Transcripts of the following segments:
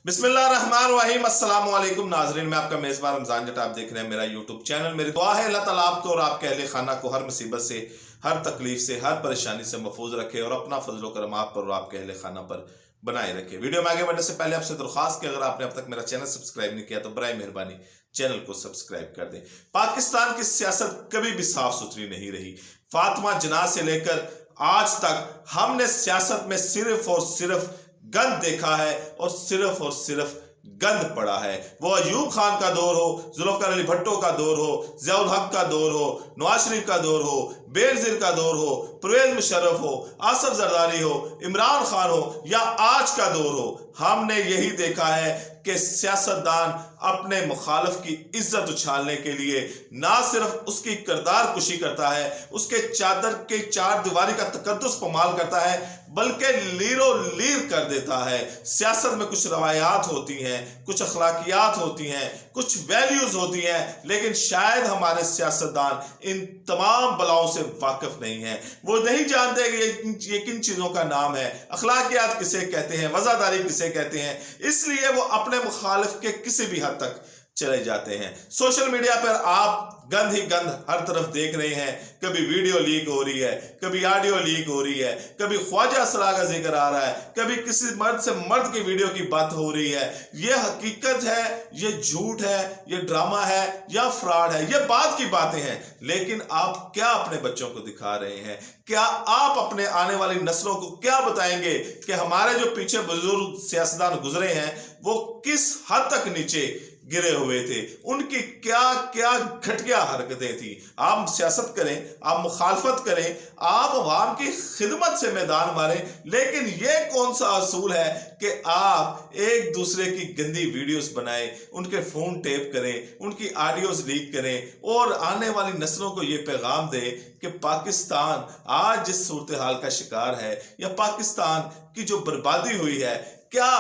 बिस्मिल्लाहिर्रहमानिर्रहीम। अस्सलाम वालेकुम नाजरीन, मैं आपका मेज़बान रमज़ान जट, आप देख रहे हैं मेरा यूट्यूब चैनल। मेरी दुआ है अल्लाह ताला आपको और आपके अहले खाना को हर मुसीबत से, हर तकलीफ से, हर परेशानी से महफूज रखे और अपना फजल व करम आप पर और आपके अहले खाना पर बनाए रखे। वीडियो में आगे बढ़ने से पहले आपसे दरख्वास्त कि अगर आपने अब तक मेरा चैनल सब्सक्राइब नहीं किया तो बराए मेहरबानी चैनल को सब्सक्राइब कर दें। पाकिस्तान की सियासत कभी भी साफ सुथरी नहीं रही। फातिमा जिन्ना से लेकर आज तक हमने सियासत में सिर्फ और सिर्फ गंद देखा है और सिर्फ गंद पड़ा है। वो अयूब खान का दौर हो, जुल्फकार अली भट्टो का दौर हो, ज़ियाउल हक का दौर हो, नवाज शरीफ का दौर हो, बेनज़ीर का दौर हो, परवेज मुशर्रफ हो, आसिफ जरदारी हो, इमरान खान हो या आज का दौर हो, हमने यही देखा है कि सियासतदान अपने मुखालिफ की इज्जत उछालने के लिए ना सिर्फ उसकी किरदार कुशी करता है, उसके चादर के चार दीवारी का तकद्दुस पमाल करता है, बल्कि लीरो लीर कर देता है। सियासत में कुछ रवायात होती हैं, कुछ अखलाकियात होती हैं, कुछ वैल्यूज होती हैं, लेकिन शायद हमारे सियासतदान इन तमाम बलाओं से वाकिफ नहीं है। वो नहीं जानते कि ये किन चीजों का नाम है, अखलाकियात किसे कहते हैं, वज़ादारी किसे कहते हैं, इसलिए वो अपने मुखालिफ के किसी भी हद तक चले जाते हैं। सोशल मीडिया पर आप गंद ही गंद हर तरफ देख रहे हैं। कभी वीडियो लीक हो रही है, कभी ऑडियो लीक हो रही है, कभी ख्वाजा असरा का जिक्र आ रहा है, कभी किसी मर्द से मर्द की वीडियो की बात हो रही है। ये हकीकत है, ये झूठ है, ये ड्रामा है या फ्रॉड है, ये बात की बातें हैं। लेकिन आप क्या अपने बच्चों को दिखा रहे हैं? क्या आप अपने आने वाली नस्लों को क्या बताएंगे कि हमारे जो पीछे बुजुर्ग सियासतदान गुजरे हैं वो किस हद तक नीचे गिरे हुए थे, उनकी क्या क्या घटिया हरकतें थी। आप सियासत करें, आप मुखालफत करें, आप अवाम की खिदमत से मैदान मारें, लेकिन ये कौन सा असूल है कि आप एक दूसरे की गंदी वीडियोस बनाएं, उनके फोन टेप करें, उनकी ऑडियोज लीक करें और आने वाली नस्लों को ये पैगाम दें कि पाकिस्तान आज जिस सूरत हाल का शिकार है या पाकिस्तान की जो बर्बादी हुई है, क्या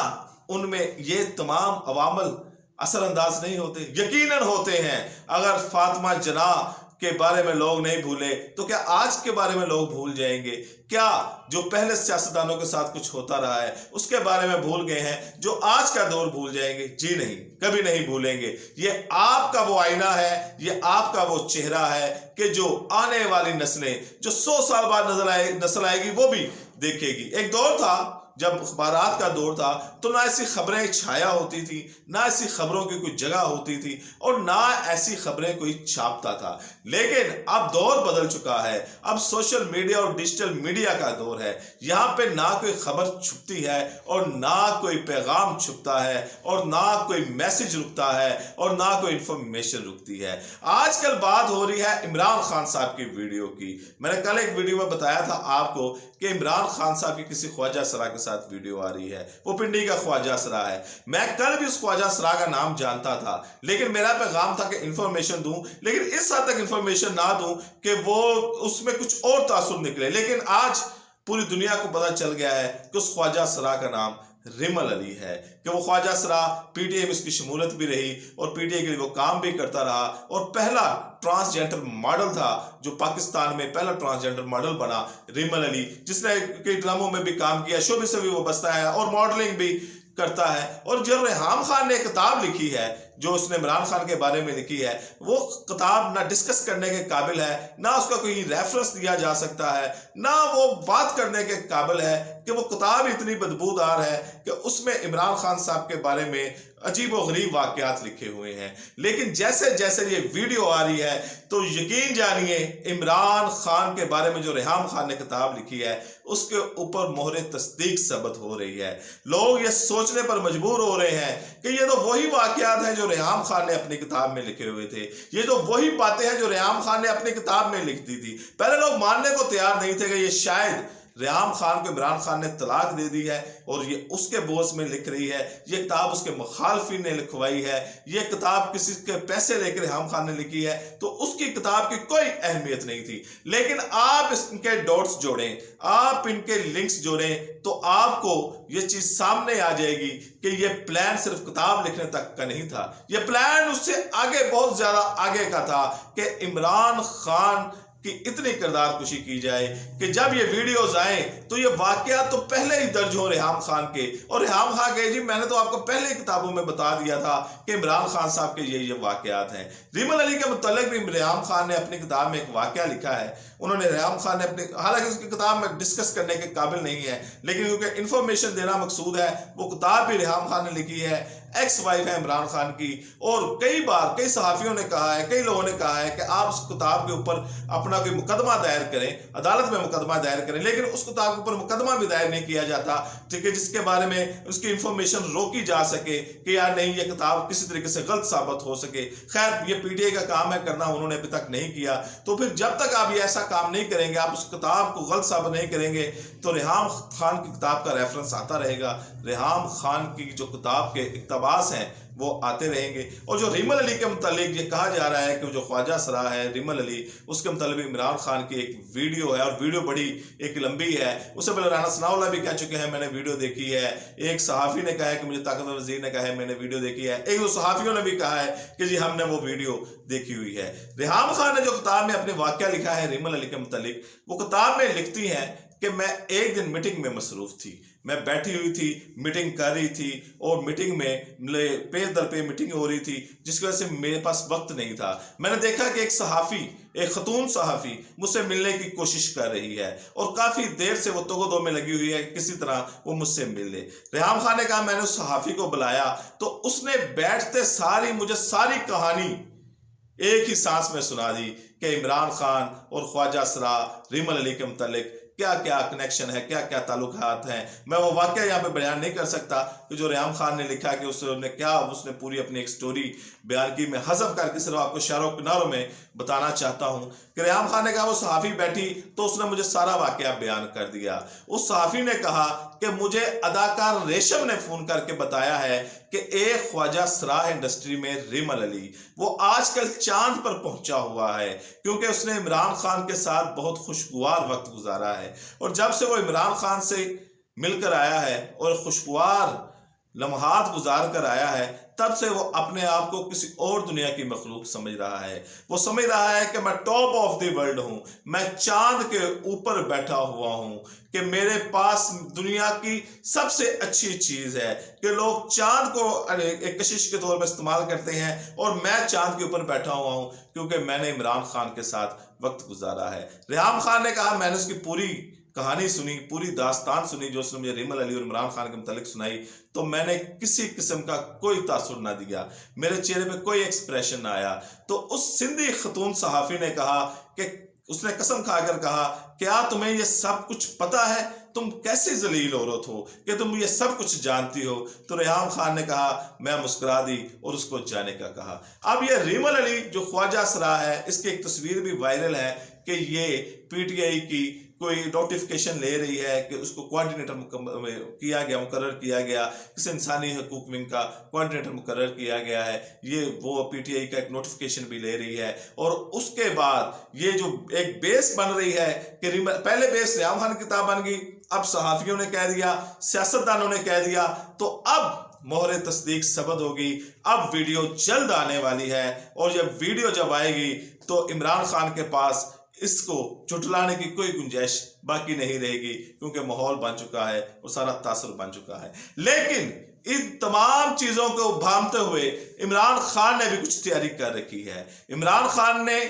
उनमें ये तमाम अवामल असरअंदाज नहीं होते? यकीनन होते हैं। अगर फातिमा जिन्ना के बारे में लोग नहीं भूले तो क्या आज के बारे में लोग भूल जाएंगे? क्या जो पहले सियासतदानों के साथ कुछ होता रहा है उसके बारे में भूल गए हैं जो आज का दौर भूल जाएंगे? जी नहीं, कभी नहीं भूलेंगे। ये आपका वो आईना है, ये आपका वो चेहरा है कि जो आने वाली नस्लें, जो 100 साल बाद नस्ल आएगी वो भी देखेगी। एक दौर था जब अखबारात का दौर था तो ना ऐसी खबरें छाया होती थी, ना ऐसी खबरों की कोई जगह होती थी और ना ऐसी खबरें कोई छापता था। लेकिन अब दौर बदल चुका है। अब सोशल मीडिया और डिजिटल मीडिया का दौर है। यहाँ पे ना कोई खबर छुपती है और ना कोई पैगाम छुपता है और ना कोई मैसेज रुकता है और ना कोई इंफॉर्मेशन रुकती है। आजकल बात हो रही है इमरान खान साहब की वीडियो की। मैंने कल एक वीडियो में बताया था आपको कि इमरान खान साहब की किसी ख्वाजा असरा के साथ वीडियो आ रही है। वो पिंडी का ख्वाजा असरा है। मैं कल भी उस ख्वाजा असरा का नाम जानता था, लेकिन मेरा पैगाम था कि इंफॉर्मेशन दूं, लेकिन इस हद तक इंफॉर्मेशन ना दूं कि वो उसमें कुछ और तासुर निकले। लेकिन आज पूरी दुनिया को पता चल गया है कि उस ख्वाजा असरा का नाम रिमल अली है, कि वो ख्वाजा असरा पीटीआई में उसकी शमूलियत भी रही और पीटीआई के लिए वो काम भी करता रहा और पहला ट्रांसजेंडर मॉडल था जो पाकिस्तान में पहला ट्रांसजेंडर मॉडल बना, रिमल अली, जिसने कई ड्रामों में भी काम किया, शोबे से भी वो बसता है और मॉडलिंग भी करता है। और जो रेहाम खान ने किताब लिखी है, जो उसने इमरान खान के बारे में लिखी है, वो किताब ना डिस्कस करने के काबिल है, ना उसका कोई रेफरेंस दिया जा सकता है, ना वो बात करने के काबिल है कि वो किताब इतनी बदबूदार है कि उसमें इमरान खान साहब के बारे में अजीब व गरीब वाकयात लिखे हुए हैं। लेकिन जैसे जैसे ये वीडियो आ रही है तो यकीन जानिए इमरान खान के बारे में जो रेहाम खान ने किताब लिखी है उसके ऊपर मोहरे तस्दीक सबत हो रही है। लोग ये सोचने पर मजबूर हो रहे हैं कि ये तो वही वाकयात हैं जो रेहाम खान ने अपनी किताब में लिखे हुए थे, ये तो वही बातें हैं जो रेहाम खान ने अपनी किताब में लिख दी थी। पहले लोग मानने को तैयार नहीं थे कि ये शायद रेहाम खान को इमरान खान ने तलाक दे दी है और ये उसके बोझ में लिख रही है, ये किताब उसके मुखालफिन ने लिखवाई है, ये किताब किसी के पैसे लेकर रेहाम खान ने लिखी है, तो उसकी किताब की कोई अहमियत नहीं थी। लेकिन आप इनके डॉट्स जोड़ें, आप इनके लिंक्स जोड़ें तो आपको ये चीज सामने आ जाएगी कि ये प्लान सिर्फ किताब लिखने तक का नहीं था, ये प्लान उससे आगे, बहुत ज्यादा आगे का था कि इमरान खान कि इतनी किरदार कुशी की जाए कि जब ये वीडियोस आए तो ये वाकयात तो पहले ही दर्ज हो रेहाम खान के, और रेहाम खान कहे जी मैंने तो आपको पहले ही किताबों में बता दिया था कि इमरान खान साहब के ये वाकयात हैं। रीमल अली के मुतल्लिक भी रेहाम खान ने अपनी किताब में एक वाकया लिखा है। उन्होंने रेहाम खान ने अपनी, हालांकि उसकी किताब में डिस्कस करने के काबिल नहीं है, लेकिन क्योंकि इंफॉर्मेशन देना मकसूद है, वो किताब भी रेहाम खान ने लिखी है, एक्स वाइफ है इमरान खान की। और कई बार कई सहाफियों ने कहा है, कई लोगों ने कहा है कि आप उस किताब के ऊपर अपना कोई मुकदमा दायर करें, अदालत में मुकदमा दायर करें, लेकिन उस किताब के ऊपर मुकदमा भी दायर नहीं किया जाता, ठीक है, जिसके बारे में उसकी इंफॉर्मेशन रोकी जा सके कि यार नहीं ये किताब किसी तरीके से गलत साबित हो सके। खैर ये पीटीआई का काम है करना, उन्होंने अभी तक नहीं किया। तो फिर जब तक आप ये ऐसा काम नहीं करेंगे, आप उस किताब को गलत साबित नहीं करेंगे, तो रेहाम खान की किताब का रेफरेंस आता रहेगा, रेहाम खान की जो किताब के इक्तबास हैं वो आते रहेंगे। और जो रीमल अली के मुतालिक ये कहा जा रहा है कि जो ख्वाजा सरा है रीमल अली, उसके मुतालिक इमरान खान की एक वीडियो है, और वीडियो बड़ी एक लंबी है। उससे पहले राना सनाउल्लाह भी कह चुके हैं मैंने वीडियो देखी है, एक सहाफ़ी ने कहा है कि मुझे ताकतवर वज़ीर ने कहा है मैंने वीडियो देखी है, एक दो सहाफ़ियों ने भी कहा है कि जी हमने वो वीडियो देखी हुई है। रेहाम खान ने जो किताब में अपने वाक़या लिखा है रीमल अली के मुतालिक, वो किताब में लिखती हैं कि मैं एक दिन मीटिंग में मसरूफ़ थी, मैं बैठी हुई थी, मीटिंग कर रही थी, और मीटिंग में पे दर पे मीटिंग हो रही थी, जिसकी वजह से मेरे पास वक्त नहीं था। मैंने देखा कि एक सहाफ़ी, एक खतून सहाफ़ी मुझसे मिलने की कोशिश कर रही है, और काफ़ी देर से वो तोगो दो में लगी हुई है किसी तरह वो मुझसे मिल ले। रेहाम खान ने कहा मैंने उस सहाफ़ी को बुलाया, तो उसने बैठते सारी मुझे सारी कहानी एक ही सांस में सुना दी कि इमरान खान और ख्वाजा सरा रीमल अली के मुतालिक क्या क्या कनेक्शन है, क्या क्या ताल्लुकात हैं। मैं वो वाकया यहाँ पे बयान नहीं कर सकता कि जो रेहाम खान ने लिखा कि उसने पूरी अपनी एक स्टोरी बयान की। मैं हज़फ करके सिर्फ आपको इशारों किनारों में बताना चाहता हूँ कि रेहाम खान ने कहा वो सहाफ़ी बैठी तो उसने मुझे सारा वाकया बयान कर दिया। उस सहाफ़ी ने कहा कि मुझे अदाकार रेशम ने फ़ोन करके बताया है कि एक ख्वाजा सरा इंडस्ट्री में रीमल अली वो आजकल चांद पर पहुंचा हुआ है, क्योंकि उसने इमरान खान के साथ बहुत खुशगवार वक्त गुजारा है, और जब से वो इमरान खान से मिलकर आया है और खुशगवार लम्हात गुजार कर आया है, तब से वो अपने आप को किसी और दुनिया की मखलूक समझ रहा है। वो समझ रहा है कि मैं टॉप ऑफ द वर्ल्ड हूं, मैं चांद के ऊपर बैठा हुआ हूं, कि मेरे पास दुनिया की सबसे अच्छी चीज है कि लोग चांद को एक कशिश के तौर पर इस्तेमाल करते हैं, और मैं चांद के ऊपर बैठा हुआ हूं क्योंकि मैंने इमरान खान के साथ वक्त गुजारा है। रेहाम खान ने कहा मैंने उसकी पूरी कहानी सुनी, पूरी दास्तान सुनी जो उसने मुझे रीमल अली और इमरान खान के मुतालिक सुनाई, तो मैंने किसी किस्म का कोई तासुर ना दिया, मेरे चेहरे पे कोई एक्सप्रेशन ना आया। तो उस सिंधी खतून सहाफ़ी ने कहा कि उसने कसम खाकर कहा क्या तुम्हें ये सब कुछ पता है, तुम कैसी जलील औरत हो कि तुम ये सब कुछ जानती हो। तो रेहाम खान ने कहा, मैं मुस्कुरा दी और उसको जाने का कहा। अब ये रीमल अली जो ख्वाजा सरा है, इसकी एक तस्वीर भी वायरल है कि ये पीटीआई की कोई नोटिफिकेशन ले रही है कि उसको कोऑर्डिनेटर मुकर्रर किया गया, किसी इंसानी हकूक विंग का कोऑर्डिनेटर मुकर्रर किया गया है, ये वो पीटीआई का एक नोटिफिकेशन भी ले रही है। और उसके बाद ये जो एक बेस बन रही है कि पहले बेस रेहाम खान की किताब बन गई, अब सहाफियों ने कह दिया, सियासतदानों ने कह दिया, तो अब मोहरे तस्दीक सबद होगी, अब वीडियो जल्द आने वाली है। और जब वीडियो जब आएगी तो इमरान खान के पास इसको झुठलाने की कोई गुंजाइश बाकी नहीं रहेगी, क्योंकि माहौल बन चुका है और सारा तासुर बन चुका है। लेकिन इन तमाम चीजों को भांपते हुए इमरान खान ने भी कुछ तैयारी कर रखी है। इमरान खान ने,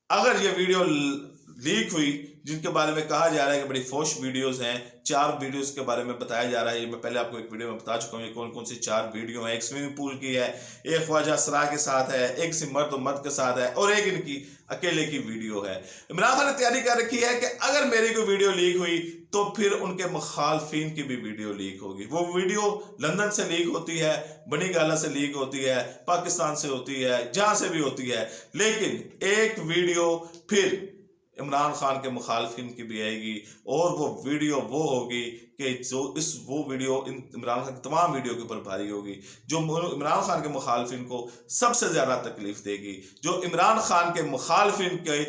अगर ये वीडियो लीक हुई जिनके बारे में कहा जा रहा है कि बड़ी फोश वीडियोस हैं, 4 वीडियोस के बारे में बताया जा रहा है, ये मैं पहले आपको एक वीडियो में बता चुका हूँ ये कौन कौन सी 4 वीडियो हैं। एक स्विमिंग पूल की है, एक ख्वाजा सरा के साथ है, एक किसी मर्द और मर्द के साथ है, और एक इनकी अकेले की वीडियो है। इमरान खान ने तैयारी कर रखी है कि अगर मेरी कोई वीडियो लीक हुई तो फिर उनके मुखालफिन की भी वीडियो लीक होगी। वो वीडियो लंदन से लीक होती है, बनी गाला से लीक होती है, पाकिस्तान से होती है, जहां से भी होती है, लेकिन एक वीडियो फिर इमरान खान के मुखालफिन की भी आएगी, और वो वीडियो वो होगी कि वो वीडियो इमरान खान की तमाम वीडियो के ऊपर भारी होगी, जो इमरान खान के मुखालफिन को सबसे ज़्यादा तकलीफ देगी, जो इमरान खान के मुखालफिन के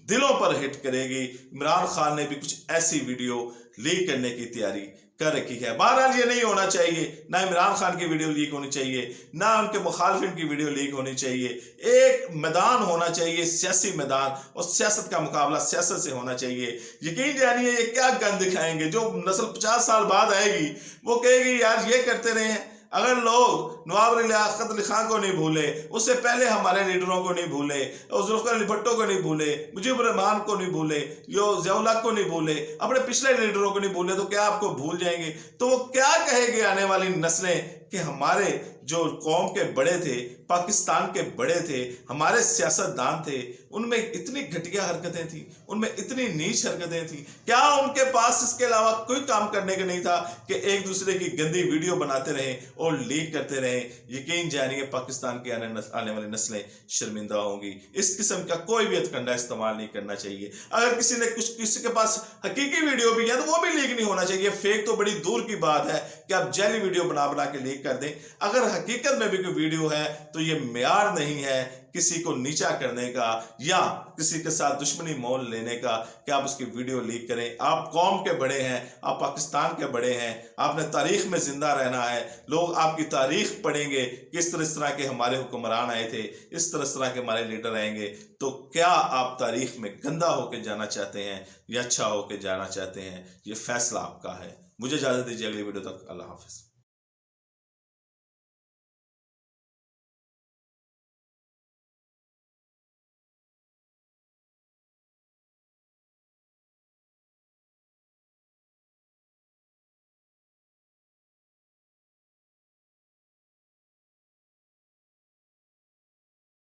दिलों पर हिट करेगी। इमरान खान ने भी कुछ ऐसी वीडियो लीक करने की तैयारी कर रखी है। बहरहाल ये नहीं होना चाहिए, ना इमरान खान की वीडियो लीक होनी चाहिए, ना उनके मुखालफिन की वीडियो लीक होनी चाहिए। एक मैदान होना चाहिए, सियासी मैदान, और सियासत का मुकाबला सियासत से होना चाहिए। यकीन जानिए ये क्या गंद दिखाएंगे, जो नस्ल 50 साल बाद आएगी वो कहेगी यार ये करते रहे हैं। अगर लोग नवाब अली लियाकत अली खान को नहीं भूले, उससे पहले हमारे लीडरों को नहीं भूले, जुल्फ़िकार अली भुट्टो को नहीं भूले, मुजीबुर रहमान को नहीं भूले, ज़िया-उल हक को नहीं भूले, अपने पिछले लीडरों को नहीं भूले, तो क्या आपको भूल जाएंगे? तो वो क्या कहेंगे आने वाली नस्लें कि हमारे जो कौम के बड़े थे, पाकिस्तान के बड़े थे, हमारे सियासतदान थे, उनमें इतनी घटिया हरकतें थी, उनमें इतनी नीच हरकतें थी। क्या उनके पास इसके अलावा कोई काम करने का नहीं था कि एक दूसरे की गंदी वीडियो बनाते रहे और लीक करते रहे? यकीन जानिए पाकिस्तान की आने वाली नस्लें शर्मिंदा होंगी। इस किस्म का कोई भी हथकंडा इस्तेमाल नहीं करना चाहिए। अगर किसी के पास हकीकी वीडियो भी है तो वो भी लीक नहीं होना चाहिए। फेक तो बड़ी दूर की बात है कि आप जाली वीडियो बना के लीक कर दें। अगर हकीकत में भी कोई वीडियो है तो ये मेयार नहीं है किसी को नीचा करने का या किसी के साथ दुश्मनी मोल लेने का कि आप उसकी वीडियो लीक करें। आप कौम के बड़े हैं, आप पाकिस्तान के बड़े हैं, आपने तारीख में जिंदा रहना है। लोग आपकी तारीख पढ़ेंगे, किस तरह के हमारे हुक्मरान आए थे, इस तरह के हमारे लीडर आएंगे। तो क्या आप तारीख में गंदा होकर जाना चाहते हैं या अच्छा होकर जाना चाहते हैं? ये फैसला आपका है। मुझे इजाजत दीजिए, अगली वीडियो तक अल्लाह हाफिज।